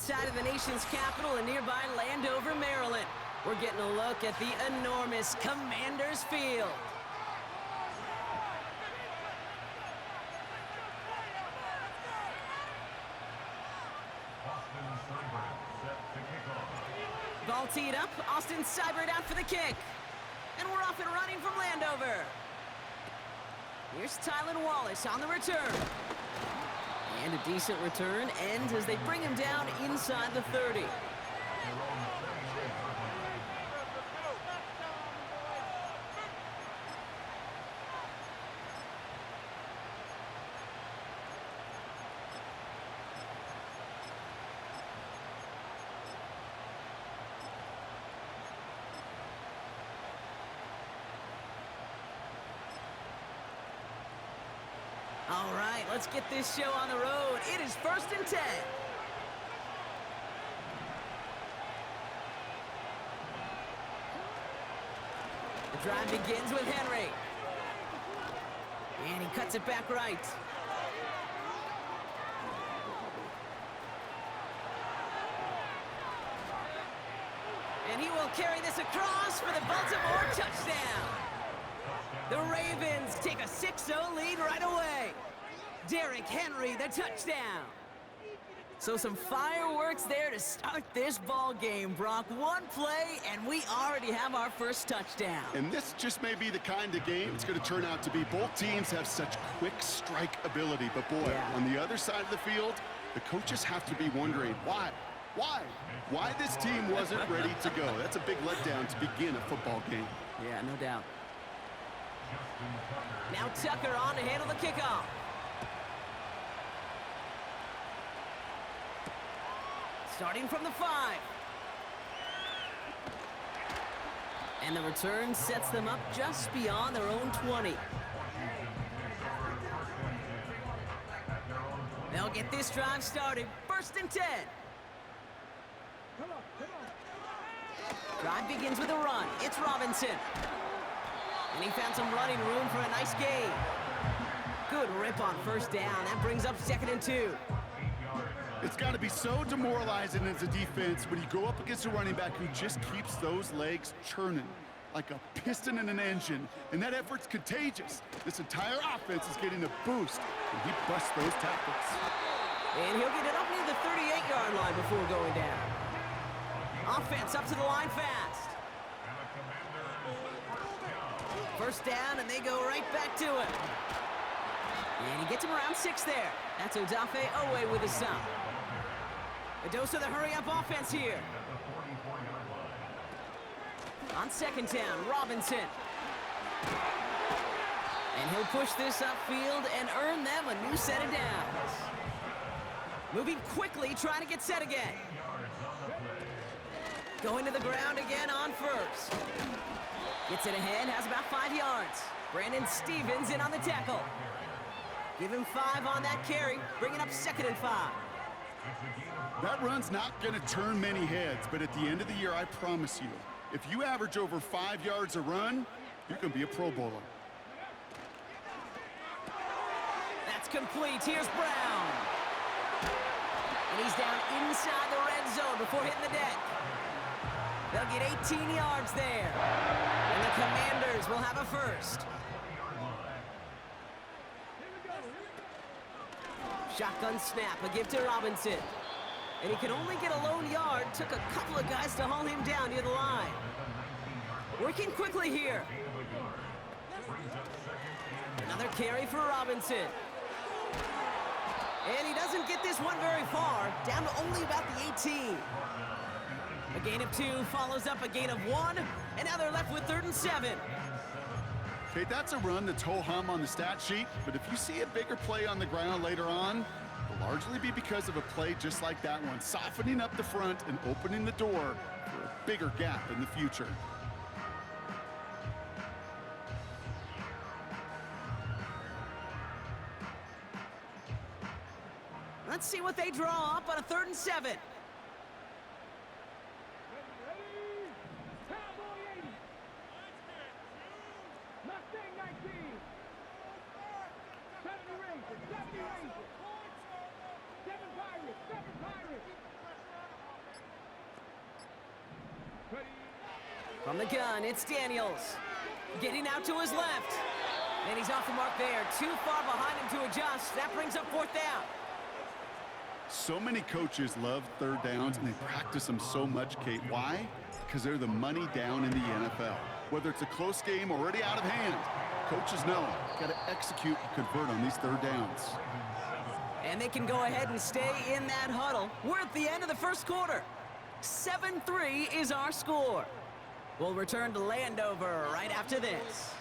outside of the nation's capital in nearby Landover, Maryland. We're getting a look at the enormous Commanders Field. Ball teed up, Austin Seibert out for the kick. And we're off and running from Landover. Here's Tylan Wallace on the return. And a decent return ends as they bring him down inside the 30. All right, let's get this show on the road. It is 1st and 10. The drive begins with Henry. And he cuts it back right. And he will carry this across for the Baltimore touchdown. The Ravens take a 6-0 lead right away. Derrick Henry, the touchdown. So some fireworks there to start this ball game, Brock. One play, and we already have our first touchdown. And this just may be the kind of game it's going to turn out to be. Both teams have such quick strike ability. But, boy, on the other side of the field, the coaches have to be wondering, why? Why this team wasn't ready to go? That's a big letdown to begin a football game. Yeah, no doubt. Now Tucker on to handle the kickoff. Starting from the 5. And the return sets them up just beyond their own 20. They'll get this drive started. 1st and 10. Drive begins with a run. It's Robinson. And he found some running room for a nice gain. Good rip on 1st down. That brings up 2nd and 2. It's got to be so demoralizing as a defense when you go up against a running back who just keeps those legs churning like a piston in an engine. And that effort's contagious. This entire offense is getting a boost when he busts those tackles. And he'll get it up near the 38-yard line before going down. Offense up to the line fast. 1st down, and they go right back to it. And he gets him around 6 there. That's Odafe Owe with a stop. A dose of the hurry-up offense here. On 2nd down, Robinson. And he'll push this upfield and earn them a new set of downs. Moving quickly, trying to get set again. Going to the ground again on 1st. Gets it ahead, has about 5 yards. Brandon Stevens in on the tackle. Give him 5 on that carry, bringing up 2nd and 5. That run's not going to turn many heads, but at the end of the year, I promise you, if you average over 5 yards a run, you're going to be a Pro Bowler. That's complete. Here's Brown. And he's down inside the red zone before hitting the deck. They'll get 18 yards there. And the Commanders will have a 1st. Shotgun snap, a give to Robinson. And he can only get a lone yard. Took a couple of guys to haul him down near the line. Working quickly here. Another carry for Robinson. And he doesn't get this one very far. Down to only about the 18. A gain of 2 follows up a gain of 1. And now they're left with 3rd and 7. Okay, that's a run that's ho-hum on the stat sheet, but if you see a bigger play on the ground later on, it'll largely be because of a play just like that one, softening up the front and opening the door for a bigger gap in the future. Let's see what they draw up on a 3rd and 7. From the gun, it's Daniels. Getting out to his left. And he's off the mark there. Too far behind him to adjust. That brings up fourth down. So many coaches love third downs, and they practice them so much, Kate. Why? Because they're the money down in the NFL. Whether it's a close game already out of hand, coaches know got to execute and convert on these third downs. And they can go ahead and stay in that huddle. We're at the end of the first quarter. 7-3 is our score. We'll return to Landover right after this.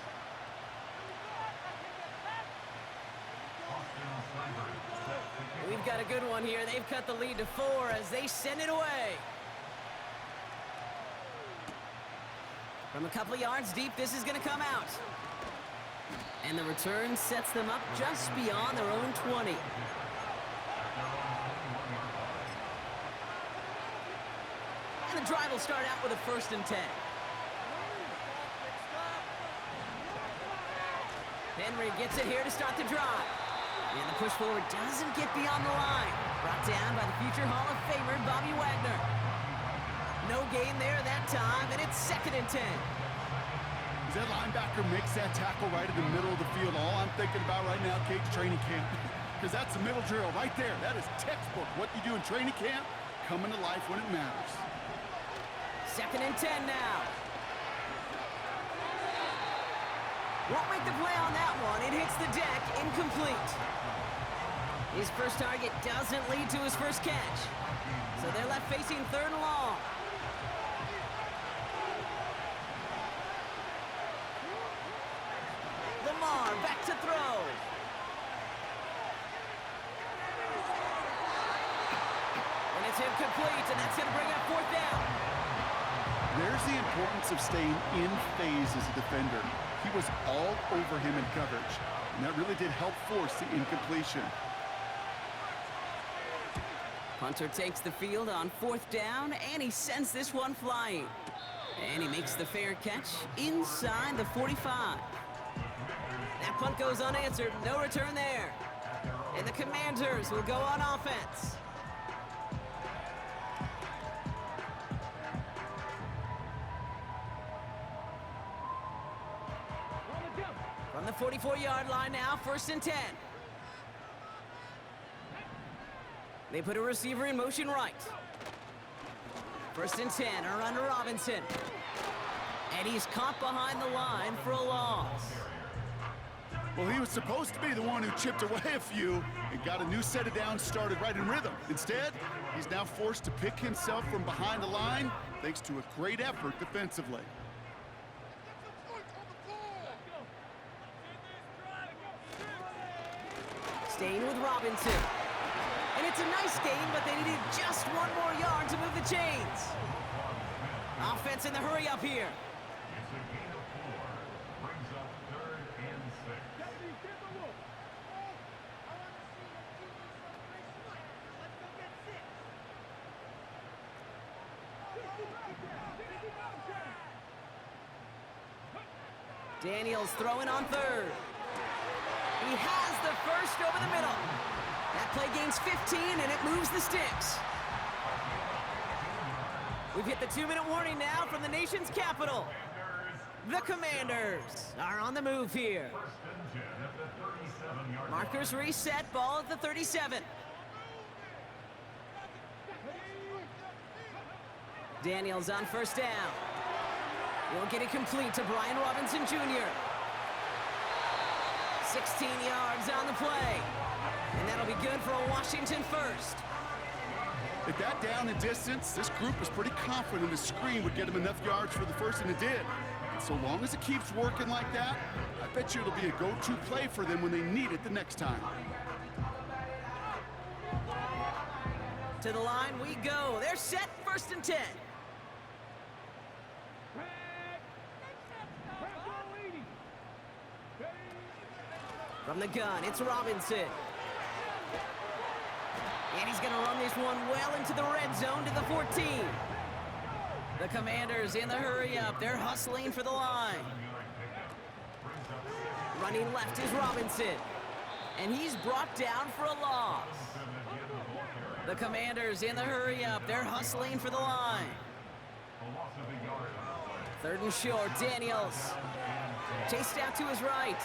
We've got a good one here. They've cut the lead to 4 as they send it away. From a couple of yards deep, this is going to come out. And the return sets them up just beyond their own 20. And the drive will start out with a 1st and 10. Henry gets it here to start the drive. And the push forward doesn't get beyond the line. Brought down by the future Hall of Famer, Bobby Wagner. No gain there that time, and it's 2nd and 10. As that linebacker makes that tackle right in the middle of the field, all I'm thinking about right now, Kate's training camp. Because that's the middle drill right there. That is textbook. What you do in training camp, coming to life when it matters. 2nd and 10 now. Won't make the play on that one. It hits the deck, incomplete. His first target doesn't lead to his first catch. So they're left facing 3rd and long. Lamar back to throw. And it's incomplete, and that's going to bring up 4th down. There's the importance of staying in phase as a defender. He was all over him in coverage, and that really did help force the incompletion. Hunter takes the field on 4th down, and he sends this one flying. And he makes the fair catch inside the 45. That punt goes unanswered, no return there. And the Commanders will go on offense. From the 44-yard line now, 1st and 10. They put a receiver in motion right. 1st and 10, a run to Robinson. And he's caught behind the line for a loss. Well, he was supposed to be the one who chipped away a few and got a new set of downs started right in rhythm. Instead, he's now forced to pick himself from behind the line thanks to a great effort defensively. Staying with Robinson. And it's a nice gain, but they needed just 1 more yard to move the chains. Offense in the hurry up here. Daniels throwing on 3rd. He has the first over the middle. That play gains 15, and it moves the sticks. We've hit the 2-minute warning now from the nation's capital. The Commanders are on the move here. Markers reset, ball at the 37. Daniels on 1st down. Won't get it complete to Brian Robinson Jr. 16 yards on the play. And that'll be good for a Washington first. At that down and distance, this group was pretty confident the screen would get him enough yards for the first, and it did. And so long as it keeps working like that, I bet you it'll be a go-to play for them when they need it the next time. To the line we go. They're set, 1st and 10. From the gun, it's Robinson. And he's going to run this one well into the red zone to the 14. The Commanders in the hurry up. They're hustling for the line. Running left is Robinson. And he's brought down for a loss. The Commanders in the hurry up. They're hustling for the line. Third and short, Daniels. Chased out to his right.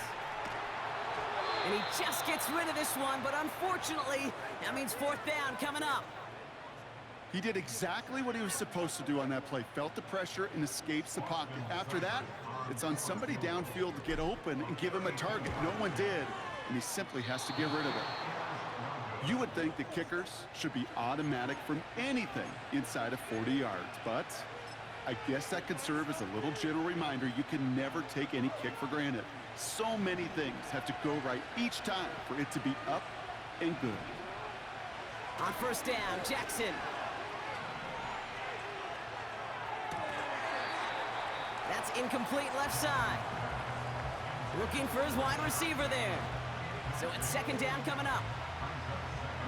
And he just gets rid of this one, but unfortunately, that means fourth down coming up. He did exactly what he was supposed to do on that play. Felt the pressure and escapes the pocket. After that, it's on somebody downfield to get open and give him a target. No one did, and he simply has to get rid of it. You would think the kickers should be automatic from anything inside of 40 yards, but I guess that could serve as a little gentle reminder you can never take any kick for granted. So many things have to go right each time for it to be up and good. On first down, Jackson. That's incomplete left side. Looking for his wide receiver there. So it's second down coming up.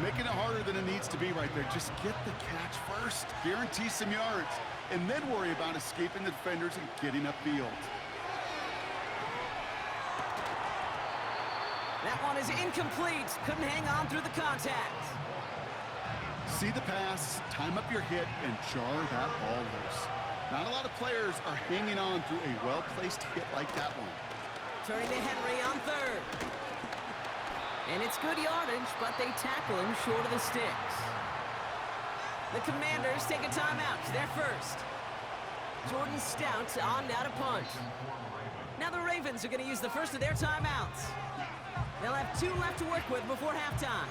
Making it harder than it needs to be right there. Just get the catch first. Guarantee some yards. And then worry about escaping the defenders and getting upfield. That one is incomplete. Couldn't hang on through the contact. See the pass, time up your hit, and jar that ball loose. Not a lot of players are hanging on through a well-placed hit like that one. Turning to Henry on third. And it's good yardage, but they tackle him short of the sticks. The Commanders take a timeout. They're first. Jordan Stout on down to punt. Now the Ravens are going to use the first of their timeouts. They'll have 2 left to work with before halftime.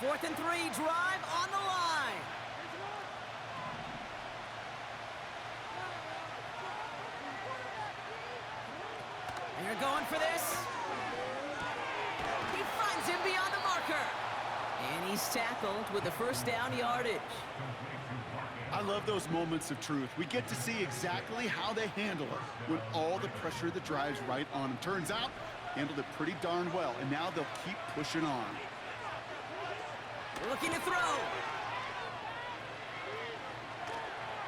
Fourth and 3, drive on the line. And they're going for this. He finds him beyond the marker. And he's tackled with the first down yardage. I love those moments of truth. We get to see exactly how they handle it when all the pressure that drives right on them. Turns out, handled it pretty darn well, and now they'll keep pushing on. Looking to throw.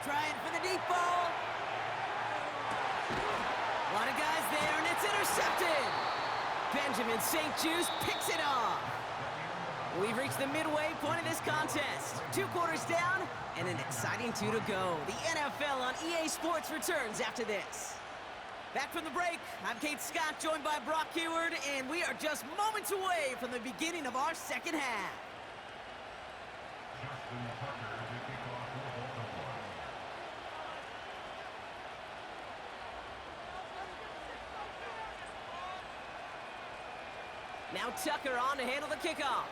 Trying for the deep ball. A lot of guys there, and it's intercepted. Benjamin St. Juste picks it off. We've reached the midway point of this contest. 2 quarters down, and an exciting 2 to go. The NFL on EA Sports returns after this. Back from the break, I'm Kate Scott, joined by Brock Heward, and we are just moments away from the beginning of our second half. Now Tucker on to handle the kickoff.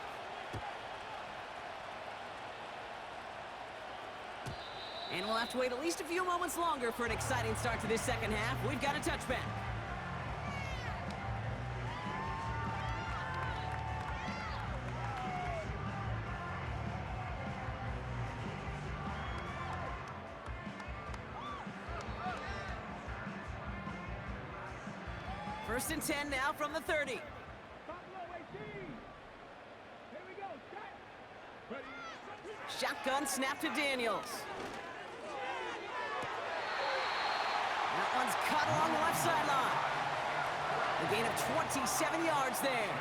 And we'll have to wait at least a few moments longer for an exciting start to this second half. We've got a touchback. First and 10 now from the 30. Shotgun snap to Daniels. That one's cut along the left sideline. A gain of 27 yards there.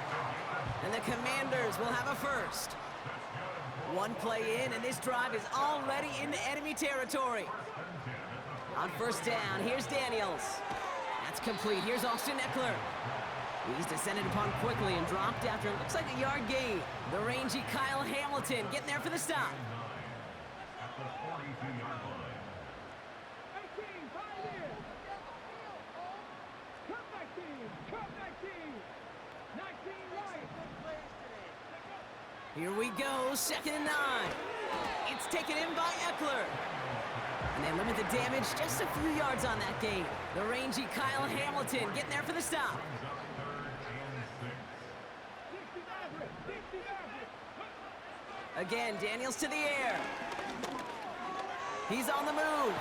And the Commanders will have a first. 1 play in, and this drive is already into enemy territory. On first down, here's Daniels. That's complete. Here's Austin Eckler. He's descended upon quickly and dropped after it looks like a yard gain. The rangy Kyle Hamilton getting there for the stop. Here we go, 2nd and 9. It's taken in by Eckler. And they limit the damage just a few yards on that gain. The rangy Kyle Hamilton getting there for the stop. Again, Daniels to the air. He's on the move.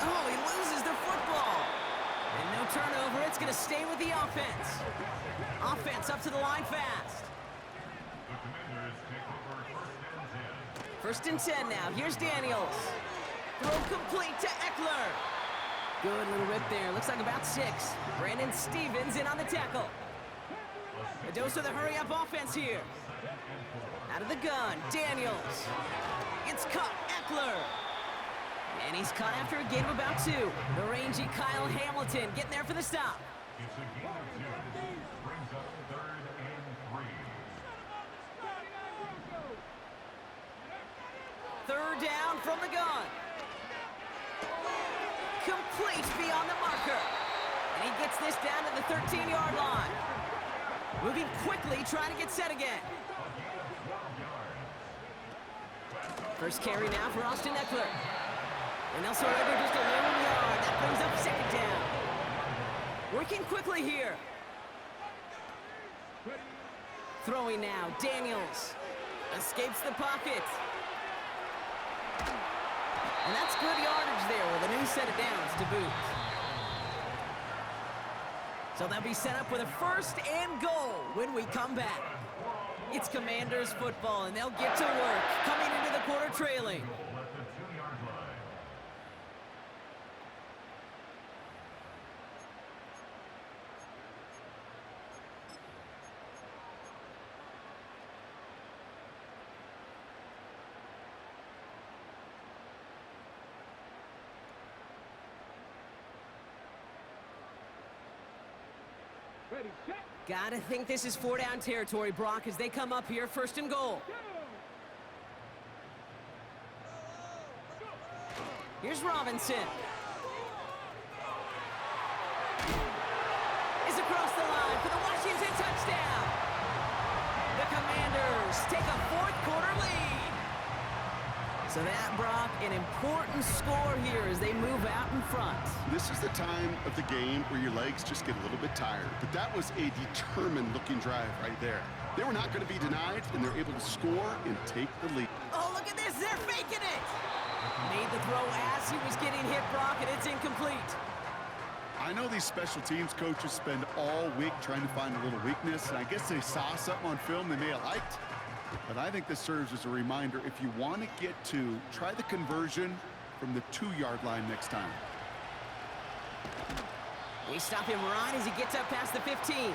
Oh, he loses the football. And no turnover. going to stay with the offense. Offense up to the line fast. First and 10 now. Here's Daniels. Throw complete to Eckler. Good little rip there. Looks like about 6. Brandon Stevens in on the tackle. A dose of the hurry-up offense here. Out of the gun, Daniels. It's caught, Eckler. And he's caught after a gain of about 2. The rangy Kyle Hamilton getting there for the stop. Third down from the gun. Complete beyond the marker. And he gets this down to the 13-yard line. Moving quickly, trying to get set again. First carry now for Austin Eckler. And Nelson Ritter just a lone yard. That brings up second down. Working quickly here. Throwing now, Daniels. Escapes the pocket. And that's good yardage there with a new set of downs to boot. So they'll be set up with a first and goal when we come back. It's Commanders football, and they'll get to work coming into the quarter trailing. Gotta think this is 4-down territory, Brock, as they come up here, first and goal. Here's Robinson. Is across the line for the Washington touchdown. The Commanders take a fourth-quarter lead. So that, Brock, an important score here as they move out in front. This is the time of the game where your legs just get a little bit tired. But that was a determined-looking drive right there. They were not going to be denied, and they're able to score and take the lead. Oh, look at this. They're faking it. Made the throw as he was getting hit, Brock, and it's incomplete. I know these special teams coaches spend all week trying to find a little weakness, and I guess they saw something on film they may have liked. But I think this serves as a reminder, if you want to get 2, try the conversion from the 2-yard line next time. We stop him right as he gets up past the 15.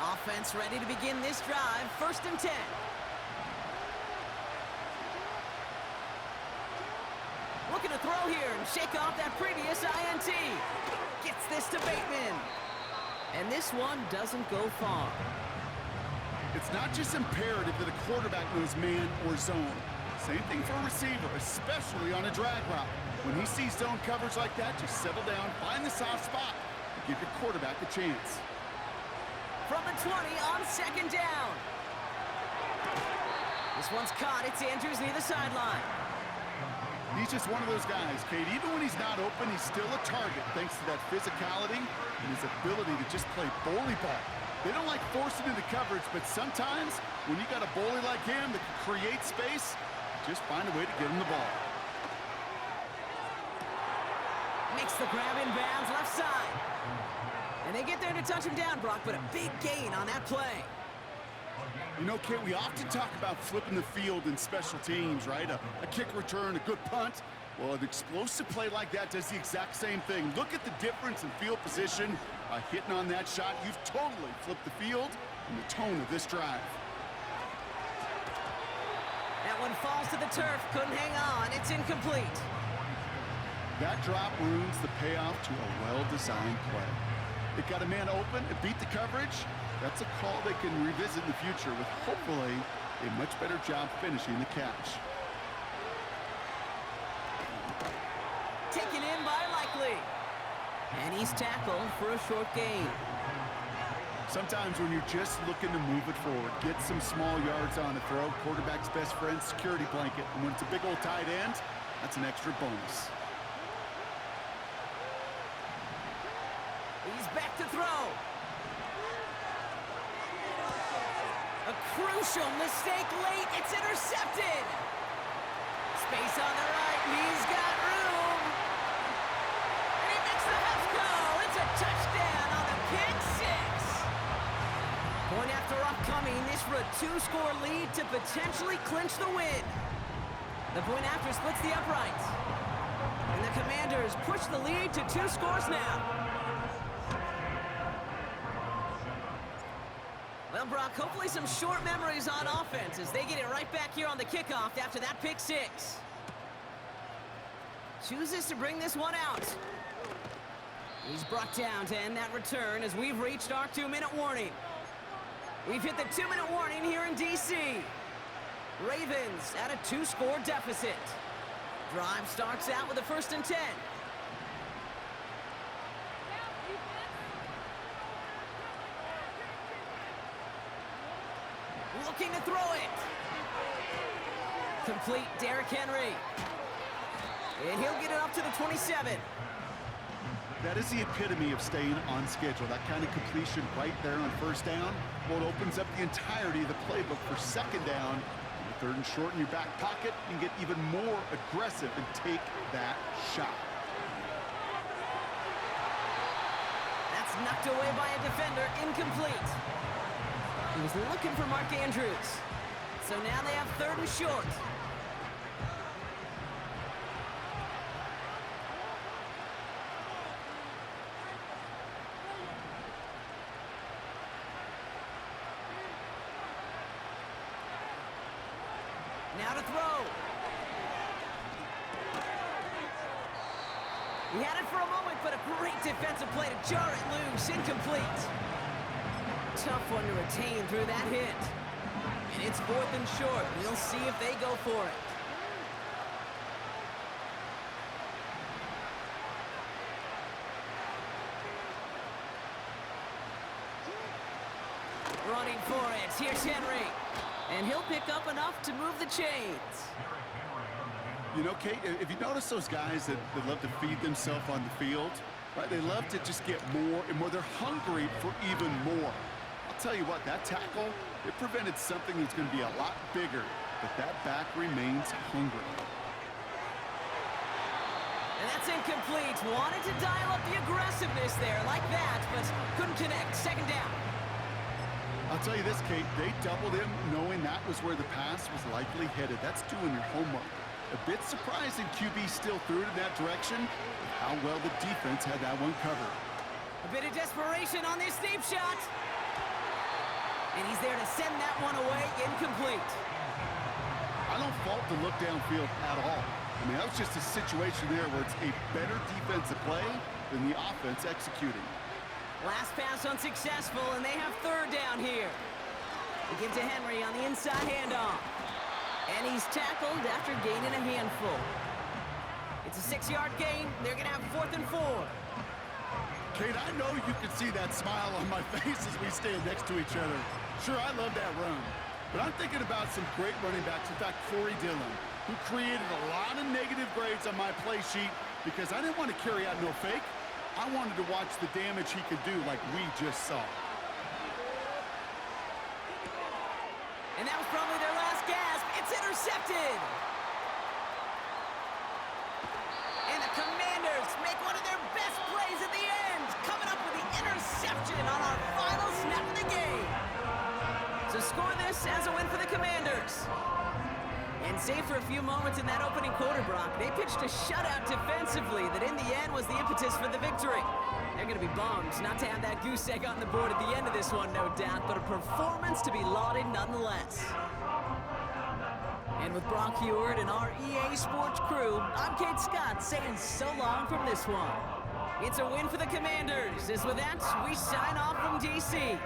Offense ready to begin this drive. First and 10. Looking to throw here and shake off that previous INT. Gets this to Bateman. And this one doesn't go far. It's not just imperative that a quarterback knows man or zone. Same thing for a receiver, especially on a drag route. When he sees zone coverage like that, just settle down, find the soft spot, and give your quarterback a chance. From the 20 on second down. This one's caught. It's Andrews near the sideline. He's just one of those guys, Kate. Even when he's not open, he's still a target thanks to that physicality and his ability to just play bully ball. They don't like forcing into coverage, but sometimes when you got a bully like him that can create space, just find a way to get him the ball. Makes the grab in bounds left side. And they get there to touch him down, Brock, but a big gain on that play. You know, Kate, we often talk about flipping the field in special teams, right? A kick return, a good punt. Well, an explosive play like that does the exact same thing. Look at the difference in field position. By hitting on that shot, you've totally flipped the field and the tone of this drive. That one falls to the turf. Couldn't hang on. It's incomplete. That drop ruins the payoff to a well-designed play. It got a man open, it beat the coverage. That's a call they can revisit in the future with hopefully a much better job finishing the catch. Taken in by Likely. And he's tackled for a short gain. Sometimes when you're just looking to move it forward, get some small yards on the throw, quarterback's best friend, security blanket. And when it's a big old tight end, that's an extra bonus. He's back to throw. A crucial mistake late. It's intercepted. Space on the right. He's got room. And he makes the half goal. It's a touchdown on the pick six. Point after upcoming. This for a 2-score lead to potentially clinch the win. The point after splits the uprights. And the Commanders push the lead to 2 scores now. Well, Brock, hopefully some short memories on offense as they get it right back here on the kickoff after that pick six. Chooses to bring this one out. He's brought down to end that return as we've reached our 2-minute warning. We've hit the 2-minute warning here in D.C. Ravens at a 2-score deficit. Drive starts out with a 1st and 10. Looking to throw it. Complete, Derrick Henry. And he'll get it up to the 27. That is the epitome of staying on schedule. That kind of completion right there on 1st down. Well, it opens up the entirety of the playbook for 2nd down. 3rd and short in your back pocket, you can get even more aggressive and take that shot. That's knocked away by a defender, incomplete. He was looking for Mark Andrews. So now they have 3rd and short. Now to throw. He had it for a moment, but a great defensive play to jar it loose. Incomplete. Tough one to retain through that hit. And it's 4th and short. We'll see if they go for it. Running for it. Here's Henry. And he'll pick up enough to move the chains. You know, Kate, if you notice those guys that love to feed themselves on the field, right? They love to just get more and more. They're hungry for even more. I'll tell you what, that tackle, it prevented something that's going to be a lot bigger, but that back remains hungry. And that's incomplete. Wanted to dial up the aggressiveness there like that, but couldn't connect. 2nd down. I'll tell you this, Kate, they doubled him knowing that was where the pass was likely headed. That's doing your homework. A bit surprising QB still threw it in that direction, with how well the defense had that one covered. A bit of desperation on this deep shot. And he's there to send that one away, incomplete. I don't fault the look downfield at all. I mean, that was just a situation there where it's a better defensive play than the offense executing. Last pass unsuccessful, and they have 3rd down here. They give to Henry on the inside handoff. And he's tackled after gaining a handful. It's a 6-yard gain. They're going to have 4th and 4. Kate, I know you can see that smile on my face as we stand next to each other. Sure, I love that run. But I'm thinking about some great running backs. In fact, Corey Dillon, who created a lot of negative grades on my play sheet because I didn't want to carry out no fake. I wanted to watch the damage he could do like we just saw. And that was probably their last gasp. It's intercepted. And the Commanders make one of their best plays at the end, coming up with the interception on our final snap of the game. So score this as a win for the Commanders. And save for a few moments in that opening quarter, Brock, they pitched a shutout defensively that in the end was the impetus for the victory. They're going to be bummed not to have that goose egg on the board at the end of this one, no doubt, but a performance to be lauded nonetheless. And with Brock Heward and our EA Sports crew, I'm Kate Scott saying so long from this one. It's a win for the Commanders, as with that, we sign off from D.C.